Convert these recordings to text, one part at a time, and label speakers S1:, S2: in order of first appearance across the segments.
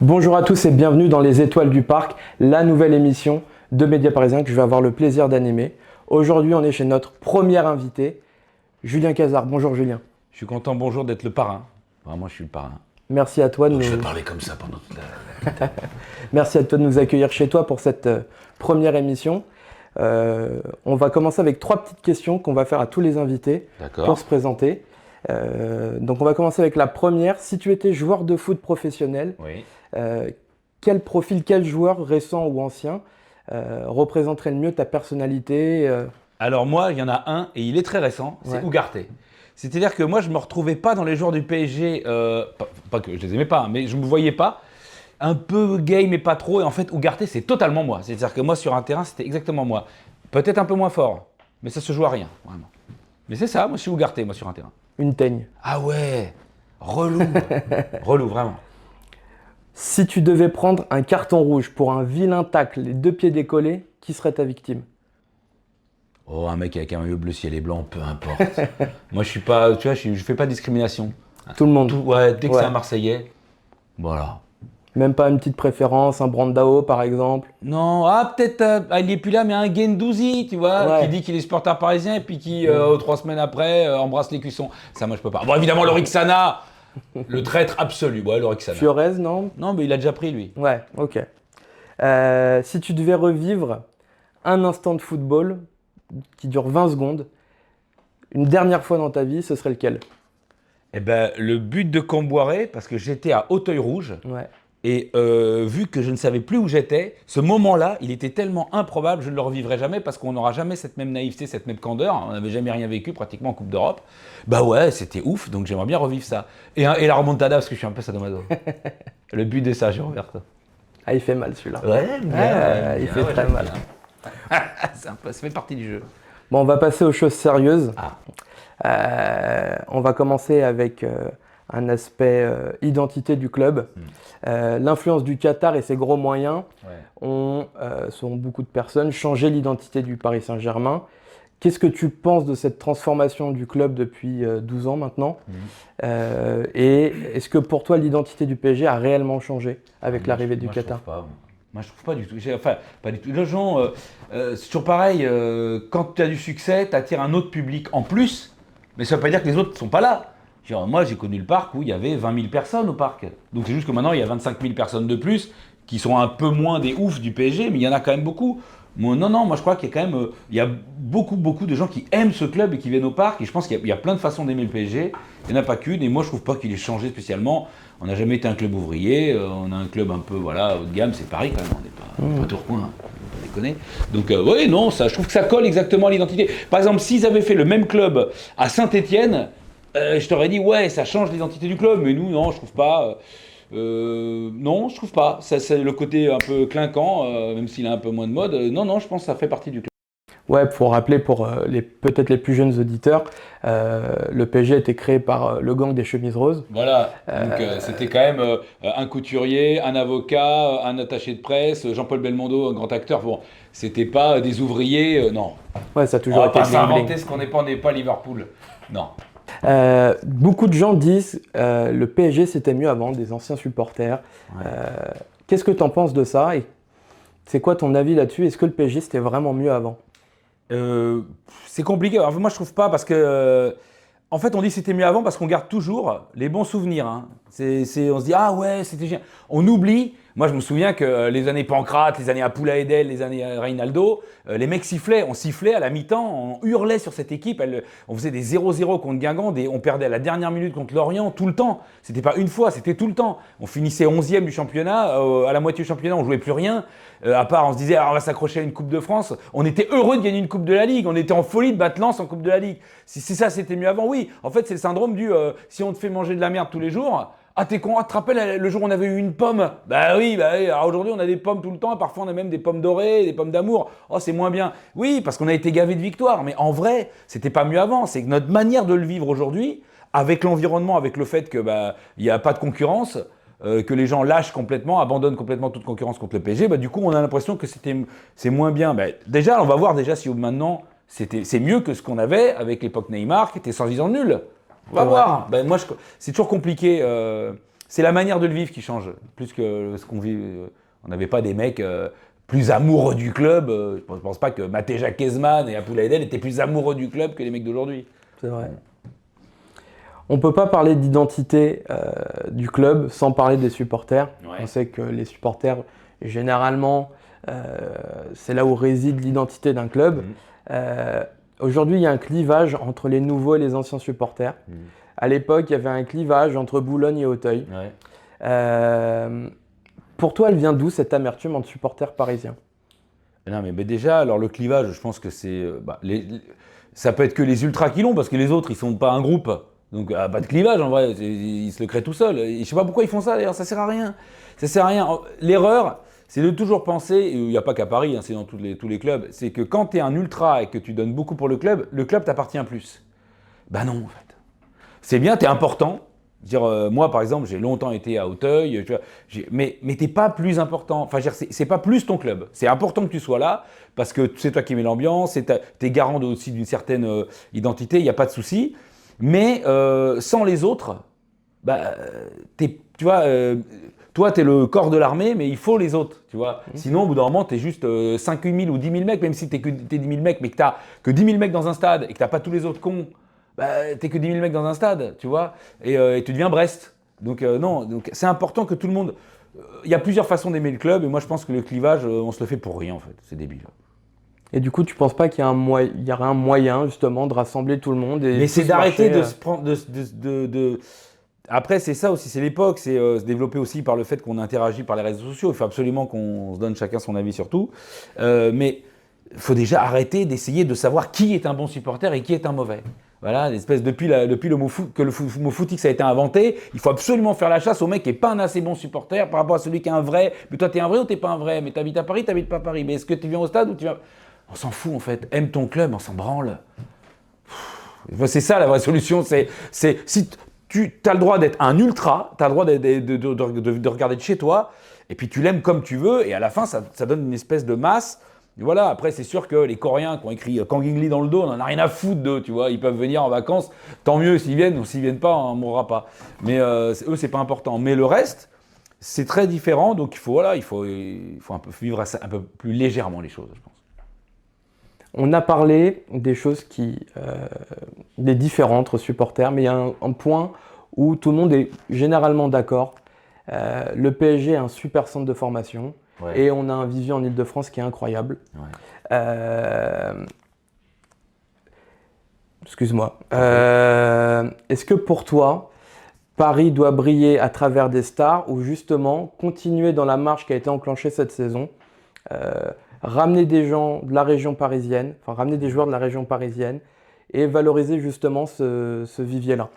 S1: Bonjour à tous et bienvenue dans Les Étoiles du Parc, la nouvelle émission de Média Parisien que je vais avoir le plaisir d'animer. Aujourd'hui, on est chez notre premier invité, Julien Cazard. Bonjour Julien.
S2: Je suis content, bonjour, d'être le parrain. Vraiment, je suis le parrain.
S1: Merci à toi de
S2: Donc je
S1: nous...
S2: vais parler comme ça pendant toute la...
S1: Merci à toi de nous accueillir chez toi pour cette première émission. On va commencer avec 3 petites questions qu'on va faire à tous les invités pour se présenter. Donc on va commencer avec la première. Si tu étais joueur de foot professionnel,
S2: Oui.
S1: quel profil, quel joueur récent ou ancien représenterait le mieux ta personnalité
S2: Alors moi, il y en a un, et il est très récent, c'est
S1: Ouais.
S2: Ugarte. C'est-à-dire que moi, je ne me retrouvais pas dans les joueurs du PSG, pas que je les aimais pas, mais je ne me voyais pas. Un peu gay, mais pas trop. Et en fait, Ugarte, c'est totalement moi. C'est-à-dire que moi, sur un terrain, c'était exactement moi. Peut-être un peu moins fort, mais ça se joue à rien, vraiment. Mais c'est ça, moi, je suis Ugarte, moi, sur un terrain.
S1: Une teigne.
S2: Ah ouais, relou. Relou, vraiment.
S1: Si tu devais prendre un carton rouge pour un vilain tacle, les 2 pieds décollés, qui serait ta victime?
S2: Oh, un mec avec un maillot bleu ciel et blanc, peu importe. Moi, je suis pas, tu vois, je fais pas de discrimination.
S1: Tout le monde.
S2: Ouais, dès que
S1: Ouais.
S2: c'est un Marseillais, voilà.
S1: Même pas une petite préférence, un Brandao par exemple?
S2: Non, peut-être, il est plus là, mais un Guendouzi, tu vois,
S1: Ouais.
S2: qui dit qu'il est supporter parisien et puis qui, 3 semaines après, embrasse les cuissons. Ça, moi, je peux pas. Bon, évidemment, Lorixana, le traître absolu. Ouais, Lorixana.
S1: Fiorez, non?
S2: Non, mais il a déjà pris, lui.
S1: Ouais, ok. Si tu devais revivre un instant de football qui dure 20 secondes, une dernière fois dans ta vie, ce serait lequel?
S2: Eh ben, le but de Camboiré, parce que j'étais à Auteuil-Rouge,
S1: Ouais.
S2: et vu que je ne savais plus où j'étais, ce moment-là, il était tellement improbable, je ne le revivrai jamais parce qu'on n'aura jamais cette même naïveté, cette même candeur. On n'avait jamais rien vécu pratiquement en Coupe d'Europe. Bah ouais, c'était ouf, donc j'aimerais bien revivre ça. Et la remontada, parce que je suis un peu sadomaso. Le but de ça, Roberto.
S1: Ah, il fait mal celui-là.
S2: Ouais,
S1: il fait très mal.
S2: Ça fait partie du jeu.
S1: Bon, on va passer aux choses sérieuses.
S2: Ah.
S1: On va commencer avec un aspect identité du club. L'influence du Qatar et ses gros moyens ont, selon beaucoup de personnes, changé l'identité du Paris Saint-Germain. Qu'est-ce que tu penses de cette transformation du club depuis 12 ans maintenant? Et est-ce que pour toi, l'identité du PSG a réellement changé avec l'arrivée du Qatar?
S2: Moi, je trouve pas du tout. Enfin, pas du tout. Les gens, c'est toujours pareil. Quand tu as du succès, tu attires un autre public en plus, mais ça ne veut pas dire que les autres ne sont pas là. Genre, moi, j'ai connu le parc où il y avait 20 000 personnes au parc. Donc, c'est juste que maintenant, il y a 25 000 personnes de plus qui sont un peu moins des oufs du PSG, mais il y en a quand même beaucoup. Moi, non, moi, je crois qu'il y a quand même il y a beaucoup de gens qui aiment ce club et qui viennent au parc. Et je pense qu'il y a plein de façons d'aimer le PSG. Il n'y en a pas qu'une. Et moi, je trouve pas qu'il ait changé spécialement. On n'a jamais été un club ouvrier, on a un club un peu haut de gamme, c'est Paris quand même, on n'est pas Tourcoing, hein, faut pas déconner. Donc oui, non, ça, je trouve que ça colle exactement à l'identité. Par exemple, s'ils avaient fait le même club à Saint-Étienne, je t'aurais dit ouais, ça change l'identité du club, mais nous, non, je trouve pas. Non, je trouve pas. Ça, c'est le côté un peu clinquant, même s'il a un peu moins de mode. Non, je pense que ça fait partie du club.
S1: Ouais, pour rappeler pour peut-être les plus jeunes auditeurs, le PSG a été créé par le gang des chemises roses.
S2: Voilà, donc c'était quand même un couturier, un avocat, un attaché de presse, Jean-Paul Belmondo, un grand acteur. Bon, c'était pas des ouvriers, non.
S1: Ouais, ça a
S2: On
S1: toujours
S2: va
S1: été
S2: pas
S1: bling bling.
S2: s'inventer ce on n'est pas Liverpool. Non.
S1: Beaucoup de gens disent le PSG c'était mieux avant, des anciens supporters. Qu'est-ce que tu en penses de ça et c'est quoi ton avis là-dessus? Est-ce que le PSG c'était vraiment mieux avant?
S2: C'est compliqué. Alors, moi, je trouve pas parce que, en fait, on dit que c'était mieux avant parce qu'on garde toujours les bons souvenirs. Hein. On se dit ah ouais, c'était génial. On oublie. Moi, je me souviens que les années Pancrate, les années Apoula Edel, les années Reynaldo, les mecs sifflaient. On sifflait à la mi-temps, on hurlait sur cette équipe. On faisait des 0-0 contre Guingamp, on perdait à la dernière minute contre Lorient tout le temps. C'était pas une fois, c'était tout le temps. On finissait 11e du championnat, à la moitié du championnat, on jouait plus rien. À part, on se disait, on va s'accrocher à une Coupe de France. On était heureux de gagner une Coupe de la Ligue. On était en folie de battre Lens en Coupe de la Ligue. Si ça, c'était mieux avant, oui. En fait, c'est le syndrome du si on te fait manger de la merde tous les jours. Ah, t'es con, tu te rappelles le jour où on avait eu une pomme? Bah oui. Alors aujourd'hui, on a des pommes tout le temps. Et parfois, on a même des pommes dorées, des pommes d'amour. Oh, c'est moins bien. Oui, parce qu'on a été gavé de victoires. Mais en vrai, c'était pas mieux avant. C'est que notre manière de le vivre aujourd'hui, avec l'environnement, avec le fait que il n'y a pas de concurrence. Que les gens lâchent complètement, abandonnent complètement toute concurrence contre le PSG, du coup on a l'impression que c'est moins bien. Déjà, on va voir déjà si maintenant c'est mieux que ce qu'on avait avec l'époque Neymar qui était sans disant nul. On va voir. Moi, c'est toujours compliqué c'est la manière de le vivre qui change, plus que ce qu'on vit. On n'avait pas des mecs plus amoureux du club. Je ne pense pas que Matéja Kezman et Apoula Edel étaient plus amoureux du club que les mecs d'aujourd'hui.
S1: C'est vrai. On ne peut pas parler d'identité du club sans parler des supporters. Ouais. On sait que les supporters, généralement, c'est là où réside l'identité d'un club. Aujourd'hui, il y a un clivage entre les nouveaux et les anciens supporters. À l'époque, il y avait un clivage entre Boulogne et Auteuil. Ouais. Pour toi, elle vient d'où cette amertume entre supporters parisiens?
S2: Non, mais déjà, alors le clivage, je pense que c'est... ça peut être que les ultras qui l'ont, parce que les autres, ils ne sont pas un groupe. Donc, pas de clivage, en vrai. Ils se le créent tout seuls. Et je ne sais pas pourquoi ils font ça, d'ailleurs. Ça ne sert à rien. Ça sert à rien. L'erreur, c'est de toujours penser, et il n'y a pas qu'à Paris, hein, c'est dans tous les clubs, c'est que quand tu es un ultra et que tu donnes beaucoup pour le club t'appartient plus. Ben non, en fait. C'est bien, tu es important. Dire, moi, par exemple, j'ai longtemps été à Auteuil, tu vois, mais t'es pas plus important. Enfin, c'est pas plus ton club. C'est important que tu sois là parce que c'est toi qui mets l'ambiance, t'es garant aussi d'une certaine identité, il n'y a pas de souci. Mais sans les autres, bah, tu vois, toi, t'es le corps de l'armée, mais il faut les autres, tu vois. Sinon, au bout d'un moment, t'es juste 5 000 ou 10 000 mecs, même si t'es 10 000 mecs, mais que t'as que 10 000 mecs dans un stade et que t'as pas tous les autres cons. Bah, t'es que 10 000 mecs dans un stade, tu vois, et tu deviens Brest. Donc non, donc c'est important que tout le monde... Il y a plusieurs façons d'aimer le club, et moi je pense que le clivage, on se le fait pour rien en fait, c'est débile.
S1: Et du coup, tu penses pas qu'il y a y aurait un moyen justement de rassembler tout le monde et
S2: mais c'est d'arrêter de se prendre... Après, c'est ça aussi, c'est l'époque, c'est se développer aussi par le fait qu'on interagit par les réseaux sociaux. Il faut absolument qu'on se donne chacun son avis sur tout. Mais il faut déjà arrêter d'essayer de savoir qui est un bon supporter et qui est un mauvais. Voilà, l'espèce depuis le mot mot footix a été inventé, il faut absolument faire la chasse au mec qui n'est pas un assez bon supporter par rapport à celui qui est un vrai. Mais toi, t'es un vrai ou t'es pas un vrai? Mais t'habites à Paris, t'habites pas à Paris. Mais est-ce que tu viens au stade ou tu viens... On s'en fout en fait. Aime ton club, on s'en branle. C'est ça la vraie solution. C'est si tu as le droit d'être un ultra, tu as le droit de regarder de chez toi, et puis tu l'aimes comme tu veux, et à la fin, ça donne une espèce de masse. Et voilà, après, c'est sûr que les Coréens qui ont écrit Kangin Lee dans le dos, on n'en a rien à foutre d'eux, tu vois. Ils peuvent venir en vacances, tant mieux s'ils viennent, ou s'ils viennent pas, on ne mourra pas. Mais eux, c'est pas important. Mais le reste, c'est très différent, donc il faut un peu vivre un peu plus légèrement les choses, je pense.
S1: On a parlé des choses des différents entre supporters, mais il y a un point où tout le monde est généralement d'accord. Le PSG est un super centre de formation. Ouais. Et on a un vivier en Ile-de-France qui est incroyable. Ouais. Excuse-moi. Est-ce que pour toi, Paris doit briller à travers des stars ou justement continuer dans la marche qui a été enclenchée cette saison, ramener des gens de la région parisienne, enfin ramener des joueurs de la région parisienne et valoriser justement ce vivier-là?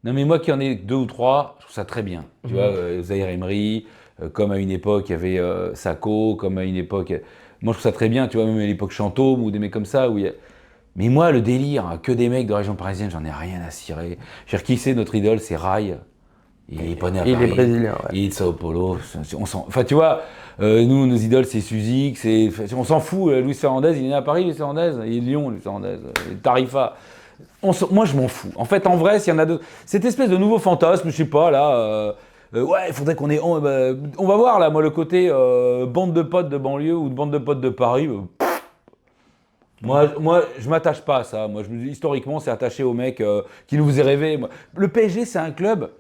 S2: Non mais moi qui en ai 2 ou 3, je trouve ça très bien. Tu vois, Zahir Emery, comme à une époque il y avait Sacco, comme à une époque... Moi je trouve ça très bien, tu vois, même à l'époque Chantôme ou des mecs comme ça. Mais moi le délire, que des mecs de région parisienne, j'en ai rien à cirer. Je veux dire, qui c'est notre idole? C'est Rai. Il est pas né à Paris.
S1: Il est brésilien. Ouais.
S2: Il est de Sao Paulo. Enfin tu vois, nous nos idoles c'est Suzik, on s'en fout. Luis Fernandez, il est né à Paris, Luis Fernandez. Il est de Lyon, Luis Fernandez. Tarifa. Moi, je m'en fous. En fait, en vrai, s'il y en a d'autres... Cette espèce de nouveau fantasme, je sais pas, là... ouais, il faudrait qu'on ait... On va voir, là, moi, le côté bande de potes de banlieue ou de bande de potes de Paris. Moi, je m'attache pas à ça. Moi, historiquement, c'est attaché aux mecs qui nous faisaient rêver. Le PSG, c'est un club...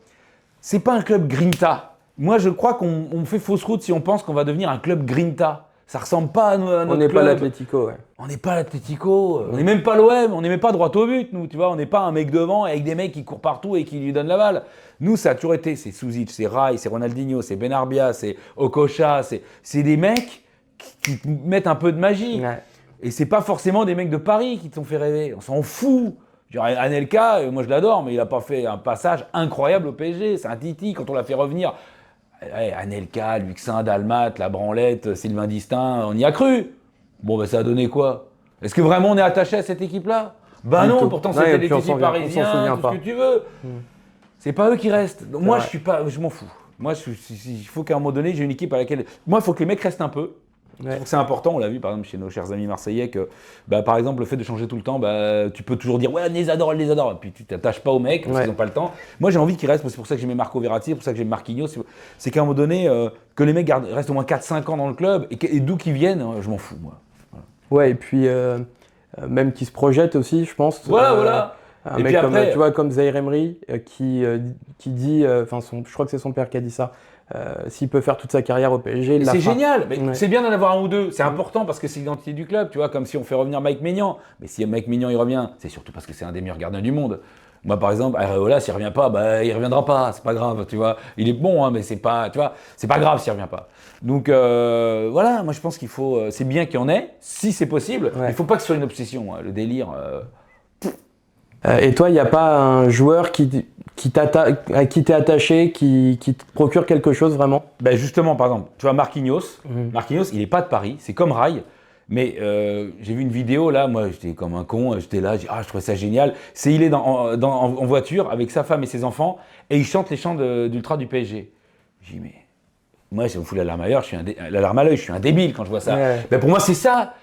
S2: C'est pas un club Grinta. Moi, je crois qu'on fait fausse route si on pense qu'on va devenir un club Grinta. Ça ressemble pas à notre club.
S1: On n'est pas l'Atlético, ouais.
S2: On n'est pas l'Atlético, on n'est même pas l'OM, on n'est même pas droit au but, nous, tu vois. On n'est pas un mec devant avec des mecs qui courent partout et qui lui donnent la balle. Nous, ça a toujours été, c'est Suzic, c'est Rai, c'est Ronaldinho, c'est Benarbia, c'est Okocha, c'est des mecs qui mettent un peu de magie. Ouais. Et c'est pas forcément des mecs de Paris qui t'ont fait rêver, on s'en fout. Genre, Anelka, moi je l'adore, mais il n'a pas fait un passage incroyable au PSG, c'est un titi quand on l'a fait revenir. Ouais, Anelka, Luxin, Dalmat, La Branlette, Sylvain Distin, on y a cru. Bon, ben ça a donné quoi? Est-ce que vraiment on est attaché à cette équipe-là? Ben non, pourtant c'était des équipes parisiens, tout ce que tu veux. C'est pas eux qui restent. Donc, moi, je m'en fous. Moi, il faut qu'à un moment donné, j'ai une équipe à laquelle... Moi, il faut que les mecs restent un peu. Je trouve que c'est important, on l'a vu par exemple chez nos chers amis marseillais, que par exemple le fait de changer tout le temps, tu peux toujours dire ouais, elle les adore, et puis tu t'attaches pas aux mecs parce qu'ils n'ont pas le temps. Moi j'ai envie qu'ils restent, c'est pour ça que j'aimais Marco Verratti, c'est pour ça que j'aime Marquinhos, c'est qu'à un moment donné, que les mecs restent au moins 4-5 ans dans le club, et d'où qu'ils viennent, je m'en fous moi.
S1: Voilà. Ouais, et puis même qu'ils se projettent aussi, je pense.
S2: Voilà.
S1: Un mec comme, tu vois, comme Zaïre Emery qui dit, je crois que c'est son père qui a dit ça, s'il peut faire toute sa carrière au PSG, il la fera.
S2: C'est génial, mais c'est bien d'en avoir un ou deux, c'est important parce que c'est l'identité du club, tu vois, comme si on fait revenir Mike Maignan. Mais si Mike Maignan il revient, c'est surtout parce que c'est un des meilleurs gardiens du monde. Moi par exemple, Areola s'il revient pas, il reviendra pas, c'est pas grave, tu vois. Il est bon, hein, mais c'est pas, tu vois, c'est pas grave s'il revient pas. Donc voilà, moi je pense qu'il faut, c'est bien qu'il y en ait, si c'est possible. Il faut pas que ce soit une obsession, hein, le délire.
S1: Et toi, il n'y a pas un joueur à qui t'es attaché, qui te procure quelque chose vraiment?
S2: Justement, par exemple, tu vois Marquinhos. Marquinhos, il n'est pas de Paris, c'est comme Rai. Mais j'ai vu une vidéo là, moi j'étais comme un con, j'étais là, je trouvais ça génial. Il est en voiture avec sa femme et ses enfants et il chante les chants d'Ultra du PSG. J'ai dit mais moi ça me fout la larme à l'œil, je suis un débile quand je vois ça. Ouais. Pour moi c'est ça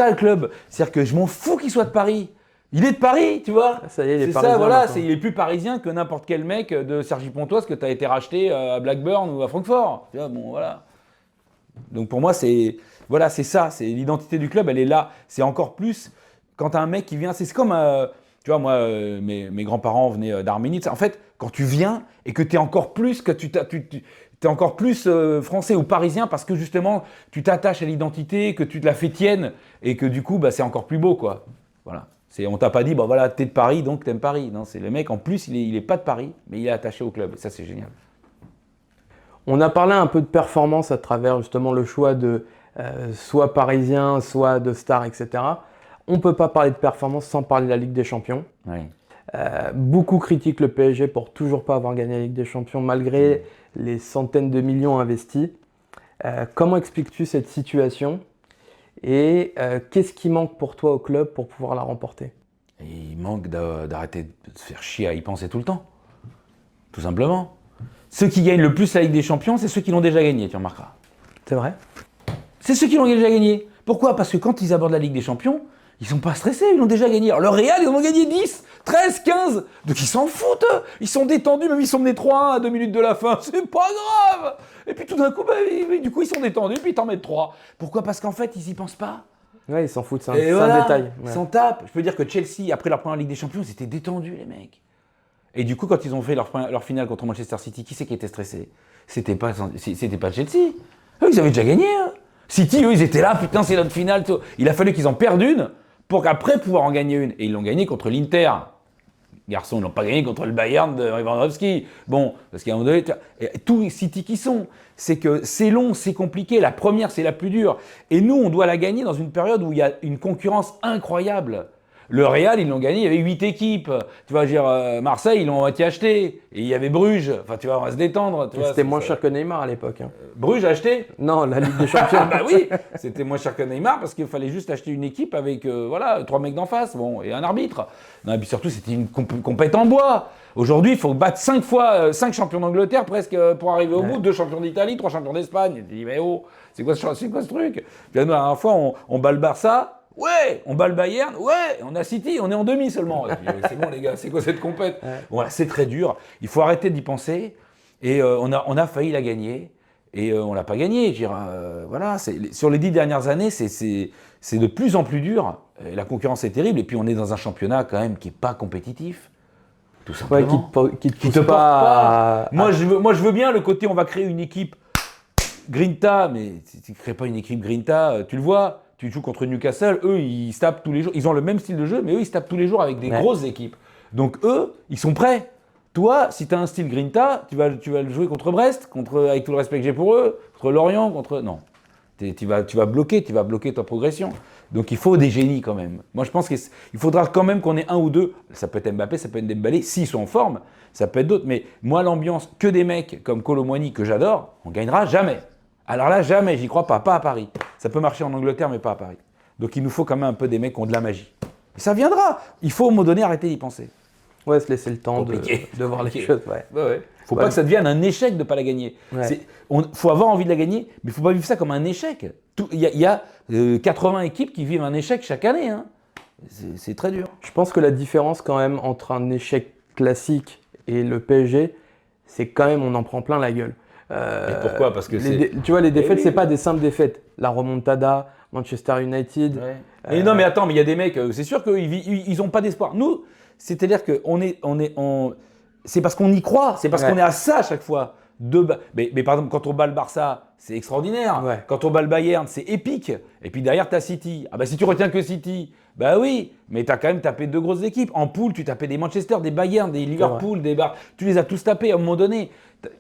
S2: le club. C'est-à-dire que je m'en fous qu'il soit de Paris. Il est de Paris, tu vois.
S1: Ça y est, il est
S2: parisien. Ça, voilà, il est plus parisien que n'importe quel mec de Cergy-Pontoise que tu as été racheté à Blackburn ou à Francfort. Tu vois, bon, voilà. Donc pour moi, c'est ça, c'est l'identité du club, elle est là. C'est encore plus quand tu as un mec qui vient, c'est comme, tu vois, moi, mes grands-parents venaient d'Arménie. En fait, quand tu viens et que tu es encore plus, t'es encore plus français ou parisien parce que justement, tu t'attaches à l'identité, que tu te la fais tienne et que du coup, c'est encore plus beau, quoi. Voilà. On t'a pas dit, voilà, t'es de Paris, donc t'aimes Paris. Non, c'est le mec, en plus, il est pas de Paris, mais il est attaché au club. Et ça, c'est génial.
S1: On a parlé un peu de performance à travers justement le choix de soit parisien, soit de star, etc. On ne peut pas parler de performance sans parler de la Ligue des Champions.
S2: Oui.
S1: Beaucoup critiquent le PSG pour toujours pas avoir gagné la Ligue des Champions malgré les centaines de millions investis. Comment expliques-tu cette situation ? Et qu'est-ce qui manque pour toi au club pour pouvoir la remporter ?
S2: Il manque d'arrêter de se faire chier à y penser tout le temps. Tout simplement. Ceux qui gagnent le plus la Ligue des Champions, c'est ceux qui l'ont déjà gagné, tu remarqueras.
S1: C'est vrai ?
S2: C'est ceux qui l'ont déjà gagné. Pourquoi ? Parce que quand ils abordent la Ligue des Champions, ils sont pas stressés, ils l'ont déjà gagné. Alors le Real, ils en ont gagné 10, 13, 15. Donc ils s'en foutent. Ils sont détendus, même ils sont menés 3-1 à 2 minutes de la fin. C'est pas grave. Et puis tout d'un coup, du coup, ils sont détendus, puis ils t'en mettent 3. Pourquoi ? Parce qu'en fait, ils y pensent pas.
S1: Ouais, ils s'en foutent, c'est un détail. Ouais.
S2: Ils s'en tapent. Je peux dire que Chelsea, après leur première Ligue des Champions, ils étaient détendus, les mecs. Et du coup, quand ils ont fait leur finale contre Manchester City, qui c'est qui était stressé ? C'était pas Chelsea. Eux, ils avaient déjà gagné. Hein. City, eux, ils étaient là, putain, c'est notre finale. Tout. Il a fallu qu'ils en perdent une pour qu'après pouvoir en gagner une. Et ils l'ont gagné contre l'Inter. Garçons, ils n'ont pas gagné contre le Bayern de Lewandowski. Bon, parce qu'à un moment donné, tous les City qui sont, c'est que c'est long, c'est compliqué. La première, c'est la plus dure. Et nous, on doit la gagner dans une période où il y a une concurrence incroyable. Le Real, ils l'ont gagné, il y avait 8 équipes. Tu vois, Marseille, ils l'ont moitié acheté. Et il y avait Bruges. Enfin, tu vois, on va se détendre.
S1: C'était moins cher que Neymar à l'époque. Hein.
S2: Bruges a acheté ?
S1: Non, la Ligue des Champions.
S2: Bah oui, c'était moins cher que Neymar parce qu'il fallait juste acheter une équipe avec 3 mecs d'en face et un arbitre. Non, et puis surtout, c'était une compète en bois. Aujourd'hui, il faut battre 5 champions d'Angleterre presque pour arriver au bout, 2 champions d'Italie, 3 champions d'Espagne. Et tu dis, mais oh, c'est quoi ce truc ? Puis la dernière fois, on bat le Barça. Ouais, on bat le Bayern, ouais, on a City, on est en demi seulement. Puis, c'est bon les gars, c'est quoi cette compète ? Bon, voilà, c'est très dur, il faut arrêter d'y penser. Et on a failli la gagner, et on l'a pas gagnée. Voilà, sur les 10 dernières années, c'est de plus en plus dur. Et la concurrence est terrible, et puis on est dans un championnat quand même qui est pas compétitif. Tout simplement.
S1: Ouais, qui te pousse pas.
S2: Moi, je veux bien le côté on va créer une équipe Grinta, mais tu ne crées pas une équipe Grinta, tu le vois. Tu joues contre Newcastle, eux, ils se tapent tous les jours. Ils ont le même style de jeu, mais eux, ils se tapent tous les jours avec des grosses équipes. Donc eux, ils sont prêts. Toi, si tu as un style Grinta, tu vas le jouer contre Brest, avec tout le respect que j'ai pour eux, contre Lorient, Non. Tu vas bloquer ta progression. Donc il faut des génies quand même. Moi, je pense qu'il faudra quand même qu'on ait un ou deux. Ça peut être Mbappé, ça peut être Dembélé, s'ils sont en forme. Ça peut être d'autres. Mais moi, l'ambiance, que des mecs comme Kolo Muani, que j'adore, on ne gagnera jamais. Alors là, jamais, j'y crois pas à Paris. Ça peut marcher en Angleterre, mais pas à Paris. Donc il nous faut quand même un peu des mecs qui ont de la magie. Et ça viendra. Il faut, au moment donné, arrêter d'y penser.
S1: Ouais, se laisser le temps de voir les choses. Ouais.
S2: Faut pas que ça devienne un échec de ne pas la gagner.
S1: Ouais.
S2: Faut avoir envie de la gagner, mais il faut pas vivre ça comme un échec. Il y a 80 équipes qui vivent un échec chaque année. Hein. C'est très dur.
S1: Je pense que la différence quand même entre un échec classique et le PSG, c'est quand même on en prend plein la gueule.
S2: Et pourquoi? Parce que
S1: tu vois, les défaites, c'est pas des simples défaites. La remontada, Manchester United.
S2: Ouais. Et non, mais attends, mais il y a des mecs, c'est sûr qu'ils n'ont pas d'espoir. Nous, c'est-à-dire que c'est parce qu'on y croit, c'est parce qu'on est à ça à chaque fois. Mais par exemple, quand on bat le Barça, c'est extraordinaire.
S1: Ouais.
S2: Quand on bat le Bayern, c'est épique. Et puis derrière, tu as City. Ah bah si tu retiens que City, bah oui, mais tu as quand même tapé 2 grosses équipes. En poule, tu tapais des Manchester, des Bayern, des Liverpool, tu les as tous tapés à un moment donné.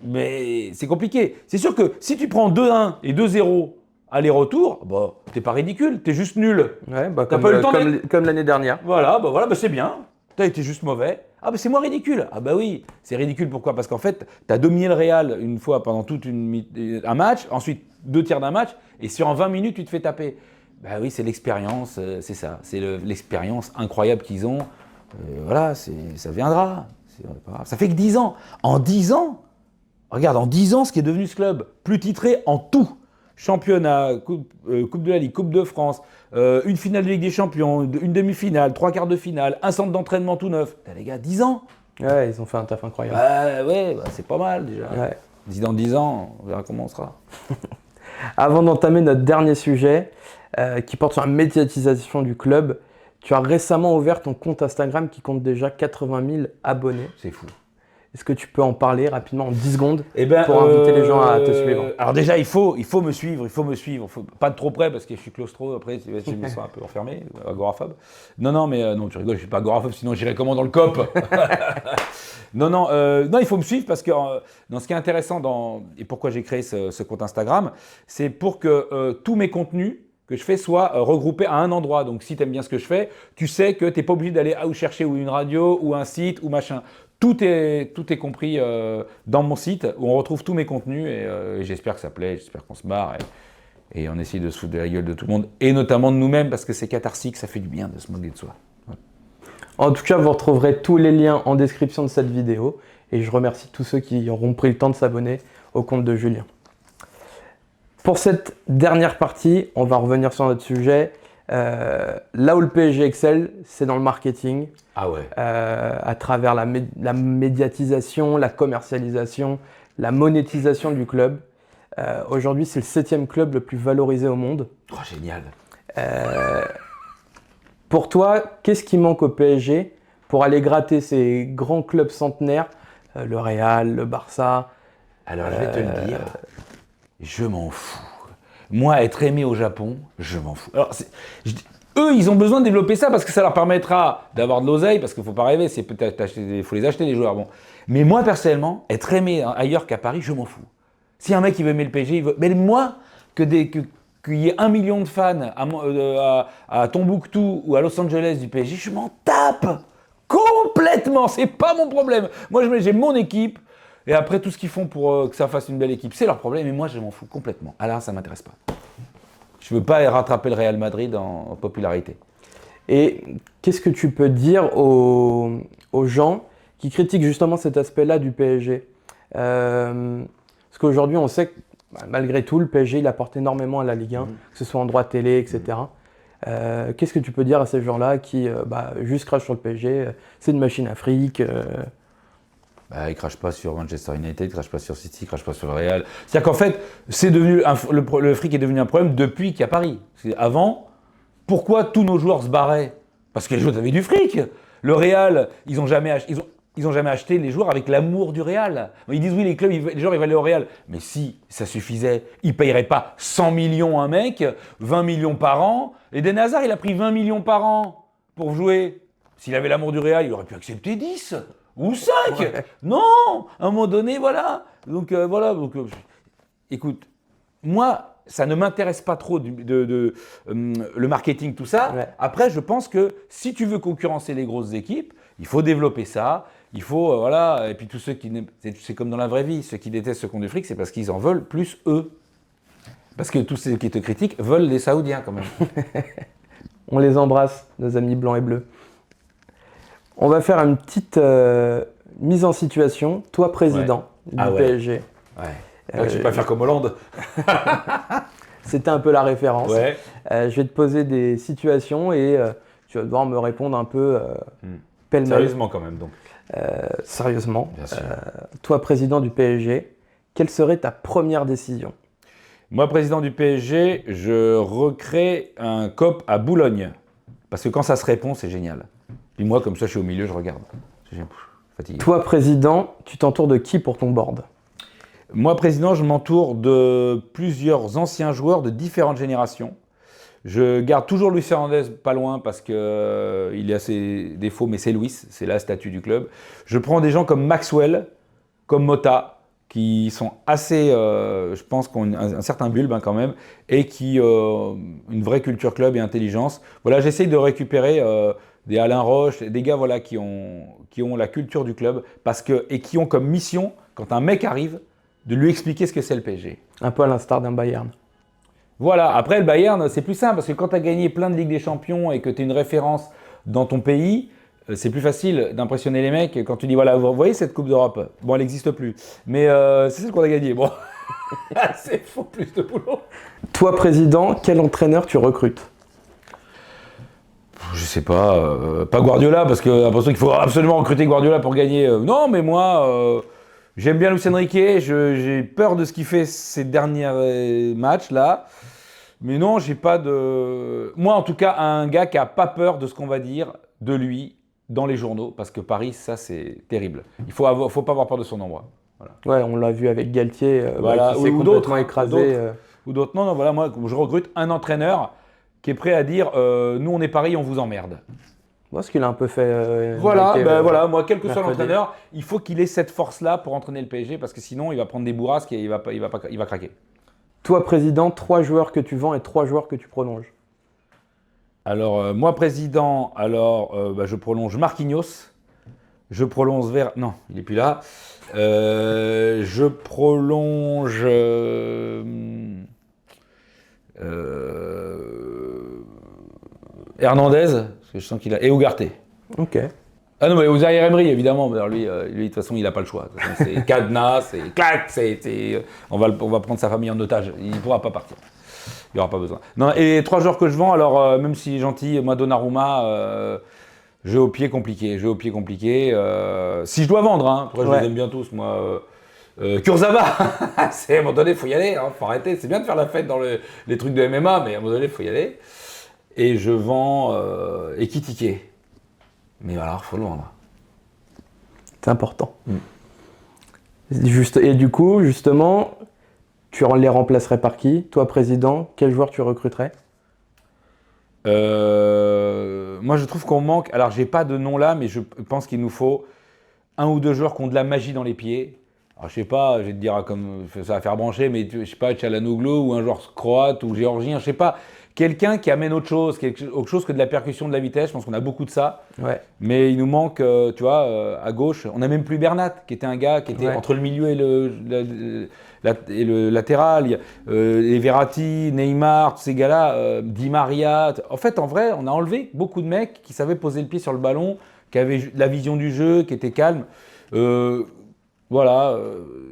S2: Mais c'est compliqué. C'est sûr que si tu prends 2-1 et 2-0 aller-retour, bah, t'es pas ridicule, t'es juste nul.
S1: Ouais, bah, comme l'année dernière.
S2: Voilà, c'est bien. T'as été juste mauvais. Ah bah c'est moins ridicule. Ah bah oui, c'est ridicule pourquoi? Parce qu'en fait, t'as dominé le Real une fois pendant un match, ensuite 2 tiers d'un match, et en 20 minutes, tu te fais taper. Bah oui, c'est l'expérience, c'est ça. C'est l'expérience incroyable qu'ils ont. Voilà, ça viendra. Ça fait que 10 ans. En 10 ans, regarde, en 10 ans, ce qui est devenu ce club, plus titré en tout. Championnat, coupe de la Ligue, Coupe de France, une finale de Ligue des Champions, une demi-finale, 3 quarts de finale, un centre d'entraînement tout neuf. T'as les gars, 10 ans.
S1: Ouais, ils ont fait un taf incroyable.
S2: C'est pas mal déjà.
S1: Ouais.
S2: Dans 10 ans, on verra comment on sera.
S1: Avant d'entamer notre dernier sujet, qui porte sur la médiatisation du club, tu as récemment ouvert ton compte Instagram qui compte déjà 80 000 abonnés.
S2: C'est fou.
S1: Est-ce que tu peux en parler rapidement en 10 secondes pour inviter les gens à te suivre?
S2: Alors déjà, il faut me suivre. Pas de trop près parce que je suis claustro, après je me sens un peu enfermé, agoraphobe. Non, mais non, tu rigoles, je suis pas agoraphobe, sinon j'irais comment dans le COP? Non, il faut me suivre parce que ce qui est intéressant et pourquoi j'ai créé ce compte Instagram, c'est pour que tous mes contenus que je fais soient regroupés à un endroit. Donc si tu aimes bien ce que je fais, tu sais que tu n'es pas obligé d'aller chercher une radio ou un site ou machin. Tout est compris dans mon site où on retrouve tous mes contenus et j'espère que ça plaît, j'espère qu'on se marre et on essaye de se foutre de la gueule de tout le monde et notamment de nous-mêmes parce que c'est catharsique, ça fait du bien de se moquer de soi. Ouais.
S1: En tout cas, vous retrouverez tous les liens en description de cette vidéo et je remercie tous ceux qui auront pris le temps de s'abonner au compte de Julien. Pour cette dernière partie, on va revenir sur notre sujet. Là où le PSG excelle, c'est dans le marketing.
S2: Ah ouais.
S1: À travers la médiatisation, la commercialisation, la monétisation du club. Aujourd'hui, c'est le 7e club le plus valorisé au monde.
S2: Oh, génial.
S1: Pour toi, qu'est-ce qui manque au PSG pour aller gratter ces grands clubs centenaires, le Real, le Barça?
S2: Alors, je vais te le dire, je m'en fous. Moi, être aimé au Japon, je m'en fous. Alors, eux, ils ont besoin de développer ça parce que ça leur permettra d'avoir de l'oseille, parce qu'il ne faut pas rêver, il faut les acheter les joueurs. Bon. Mais moi, personnellement, être aimé ailleurs qu'à Paris, je m'en fous. Si un mec il veut aimer le PSG, il veut. Mais moi, qu'il y ait 1 million de fans à Tombouctou ou à Los Angeles du PSG, je m'en tape complètement. C'est pas mon problème. Moi, j'ai mon équipe. Et après, tout ce qu'ils font pour que ça fasse une belle équipe, c'est leur problème. Et moi, je m'en fous complètement. Alors, ça ne m'intéresse pas. Je ne veux pas rattraper le Real Madrid en popularité.
S1: Et qu'est-ce que tu peux dire aux gens qui critiquent justement cet aspect-là du PSG? Parce qu'aujourd'hui, on sait que malgré tout, le PSG il apporte énormément à la Ligue 1, que ce soit en droit télé, etc. Qu'est-ce que tu peux dire à ces gens-là qui juste crachent sur le PSG? C'est une machine à fric.
S2: Ils ne crachent pas sur Manchester United, ils ne crachent pas sur City, ils ne crachent pas sur le Real. C'est-à-dire qu'en fait, le fric est devenu un problème depuis qu'il y a Paris. Avant, pourquoi tous nos joueurs se barraient? Parce que les joueurs avaient du fric. Le Real, ils n'ont jamais acheté les joueurs avec l'amour du Real. Ils disent oui, les clubs, les joueurs ils vont aller au Real. Mais si ça suffisait, ils ne payeraient pas 100 millions à un mec, 20 millions par an. Eden Hazard, il a pris 20 millions par an pour jouer. S'il avait l'amour du Real, il aurait pu accepter 10. Ou 5 ouais. Non, à un moment donné, voilà. Donc, écoute, moi, ça ne m'intéresse pas trop le marketing, tout ça. Ouais. Après, je pense que si tu veux concurrencer les grosses équipes, il faut développer ça. Il faut, voilà. Et puis tous ceux c'est comme dans la vraie vie, ceux qui détestent ceux qui ont du fric, c'est parce qu'ils en veulent plus eux. Parce que tous ceux qui te critiquent veulent les Saoudiens quand même.
S1: On les embrasse, nos amis blancs et bleus. On va faire une petite mise en situation. Toi, président du PSG.
S2: Ouais. Je ne vais pas faire comme Hollande.
S1: C'était un peu la référence.
S2: Ouais.
S1: Je vais te poser des situations et tu vas devoir me répondre un peu pêle-mêle.
S2: Sérieusement quand même, donc.
S1: Sérieusement.
S2: Bien sûr.
S1: Toi, président du PSG, quelle serait ta première décision?
S2: Moi, président du PSG, je recrée un COP à Boulogne. Parce que quand ça se répond, c'est génial. Puis moi, comme ça, je suis au milieu, je regarde. Je suis fatigué.
S1: Toi, président, tu t'entoures de qui pour ton board?
S2: Moi, président, je m'entoure de plusieurs anciens joueurs de différentes générations. Je garde toujours Luis Hernandez pas loin parce qu'il a ses défauts, mais c'est Luis, c'est la statue du club. Je prends des gens comme Maxwell, comme Mota, qui sont assez, je pense, qui ont un certain bulbe quand même, et qui ont une vraie culture club et intelligence. Voilà, j'essaye de récupérer des Alain Roche, des gars voilà, qui ont la culture du club, et qui ont comme mission, quand un mec arrive, de lui expliquer ce que c'est le PSG.
S1: Un peu à l'instar d'un Bayern.
S2: Voilà, après le Bayern, c'est plus simple, parce que quand tu as gagné plein de Ligues des Champions et que tu es une référence dans ton pays, c'est plus facile d'impressionner les mecs quand tu dis voilà, vous voyez cette Coupe d'Europe. Bon, elle n'existe plus, mais c'est celle qu'on a gagnée. Bon, c'est faut plus de boulot.
S1: Toi, président, quel entraîneur tu recrutes?
S2: Je sais pas, pas Guardiola, parce que j'ai l'impression qu'il faut absolument recruter Guardiola pour gagner. Non, mais moi, j'aime bien Luis Enrique, j'ai peur de ce qu'il fait ces derniers matchs là. Mais non, j'ai pas de. Moi, en tout cas, un gars qui a pas peur de ce qu'on va dire de lui dans les journaux, parce que Paris, ça, c'est terrible. Il faut pas avoir peur de son ombre. Voilà.
S1: Ouais, on l'a vu avec Galtier,
S2: voilà.
S1: qui s'est complètement écrasé.
S2: Ou d'autres. Non, voilà, moi, je recrute un entraîneur qui est prêt à dire nous, on est Paris, on vous emmerde.
S1: Moi, ce qu'il a un peu fait.
S2: Voilà, moi, quel que soit
S1: mercredi.
S2: l'entraîneur, il faut qu'il ait cette force-là pour entraîner le PSG, parce que sinon, il va prendre des bourrasques et il va craquer.
S1: Toi, président, 3 joueurs que tu vends et 3 joueurs que tu prolonges.
S2: Alors, moi, président, je prolonge Marquinhos. Je prolonge Non, il n'est plus là. Je prolonge Hernandez, parce que je sens qu'il a. Et Ugarte.
S1: Ok.
S2: Ah non, mais aux arrière Emery, évidemment. Alors lui, de toute façon, il n'a pas le choix. De toute façon, c'est cadenas, c'est clac, on va prendre sa famille en otage. Il ne pourra pas partir. Il n'y aura pas besoin. Non, et 3 joueurs que je vends, alors même s'il est gentil, moi, Donnarumma, jeu au pied compliqué. Si je dois vendre, hein, après je les aime bien tous, moi. Kurzawa, à un moment donné, il faut y aller, hein, faut arrêter. C'est bien de faire la fête dans les trucs de MMA, mais à un moment donné, il faut y aller. Et je vends Ekitike. Mais alors, il faut le vendre.
S1: C'est important. Et du coup, justement, tu les remplacerais par qui? Toi, président, quel joueur tu recruterais?
S2: Moi, je trouve qu'on manque. Alors, j'ai pas de nom là, mais je pense qu'il nous faut 1 ou 2 joueurs qui ont de la magie dans les pieds. Alors, je sais pas, je vais te dire comme ça va faire brancher, mais je sais pas, Çalhanoğlu ou un joueur croate ou géorgien, je sais pas. Quelqu'un qui amène autre chose que de la percussion, de la vitesse. Je pense qu'on a beaucoup de ça. Ouais. Mais il nous manque, tu vois, à gauche. On n'a même plus Bernat, qui était un gars qui était entre le milieu et le latéral. Les Verratti, Neymar, tous ces gars-là, Di Maria. En fait, en vrai, on a enlevé beaucoup de mecs qui savaient poser le pied sur le ballon, qui avaient la vision du jeu, qui étaient calmes. Voilà,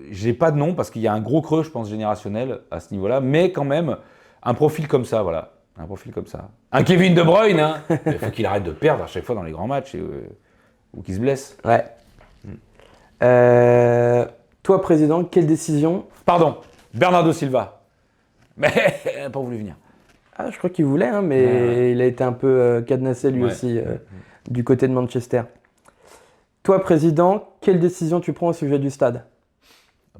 S2: j'ai pas de nom parce qu'il y a un gros creux, je pense, générationnel à ce niveau-là. Mais quand même, un profil comme ça, voilà. Un profil comme ça. Un Kevin De Bruyne, hein. Il faut qu'il arrête de perdre à chaque fois dans les grands matchs ou qu'il se blesse.
S1: Ouais. Toi, président, quelle décision?
S2: Pardon, Bernardo Silva. Mais il n'a pas voulu venir.
S1: Ah, je crois qu'il voulait, hein, mais il a été un peu cadenassé lui aussi du côté de Manchester. Toi, président, quelle décision tu prends au sujet du stade?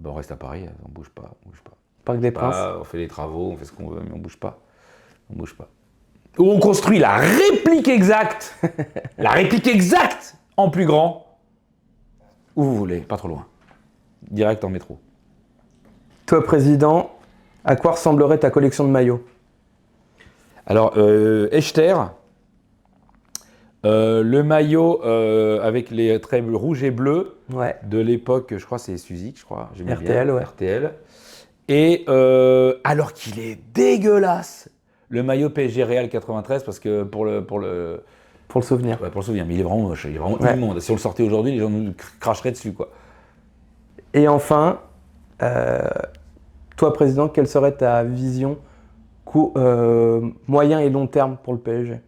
S2: On reste à Paris, on bouge pas.
S1: Parc des Princes.
S2: On fait les travaux, on fait ce qu'on veut, mais on bouge pas. Où on construit la réplique exacte, en plus grand, où vous voulez, pas trop loin. Direct en métro.
S1: Toi, président, à quoi ressemblerait ta collection de maillots?
S2: Alors, Echter, le maillot avec les traits rouges et bleus de l'époque, je crois c'est Suzy,
S1: RTL, ouais.
S2: RTL. Et alors qu'il est dégueulasse, le maillot PSG Real 93, parce que pour le
S1: Pour le souvenir.
S2: Ouais, pour le souvenir, mais il est vraiment moche, il est vraiment
S1: Ouais.
S2: immonde. Si on le sortait aujourd'hui, les gens nous cracheraient dessus, quoi.
S1: Et enfin, toi, président, quelle serait ta vision moyen et long terme pour le PSG?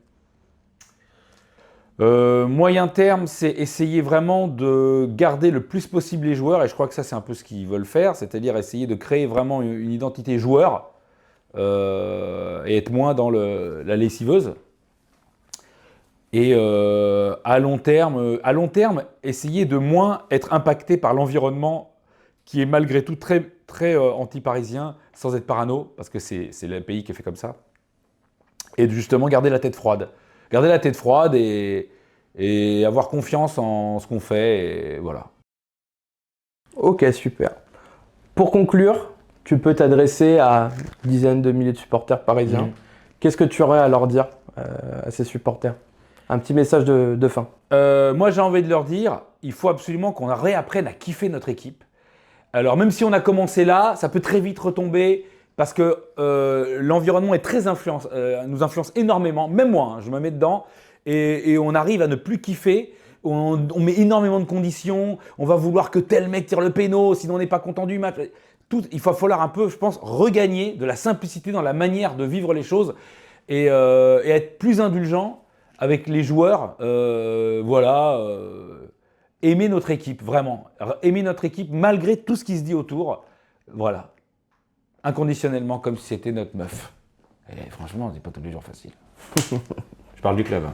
S2: Moyen terme, c'est essayer vraiment de garder le plus possible les joueurs, et je crois que ça, c'est un peu ce qu'ils veulent faire, c'est-à-dire essayer de créer vraiment une identité joueur et être moins dans la lessiveuse. Et à long terme, essayer de moins être impacté par l'environnement qui est malgré tout très, très anti-parisien, sans être parano, parce que c'est le pays qui est fait comme ça. Et de justement garder la tête froide. Garder la tête froide et avoir confiance en ce qu'on fait, et voilà.
S1: Ok, super. Pour conclure, tu peux t'adresser à dizaines de milliers de supporters parisiens. Qu'est-ce que tu aurais à leur dire à ces supporters? Un petit message de fin.
S2: Moi, j'ai envie de leur dire, il faut absolument qu'on réapprenne à kiffer notre équipe. Alors, même si on a commencé là, ça peut très vite retomber parce que l'environnement est très nous influence énormément. Même moi, je me mets dedans et on arrive à ne plus kiffer. On met énormément de conditions. On va vouloir que tel mec tire le péno, sinon on n'est pas content du match. Il va falloir un peu, je pense, regagner de la simplicité dans la manière de vivre les choses et être plus indulgent avec les joueurs. Aimer notre équipe, vraiment. Aimer notre équipe malgré tout ce qui se dit autour. Voilà. Inconditionnellement, comme si c'était notre meuf. Et franchement, c'est pas tous les jours facile. Je parle du club. Hein.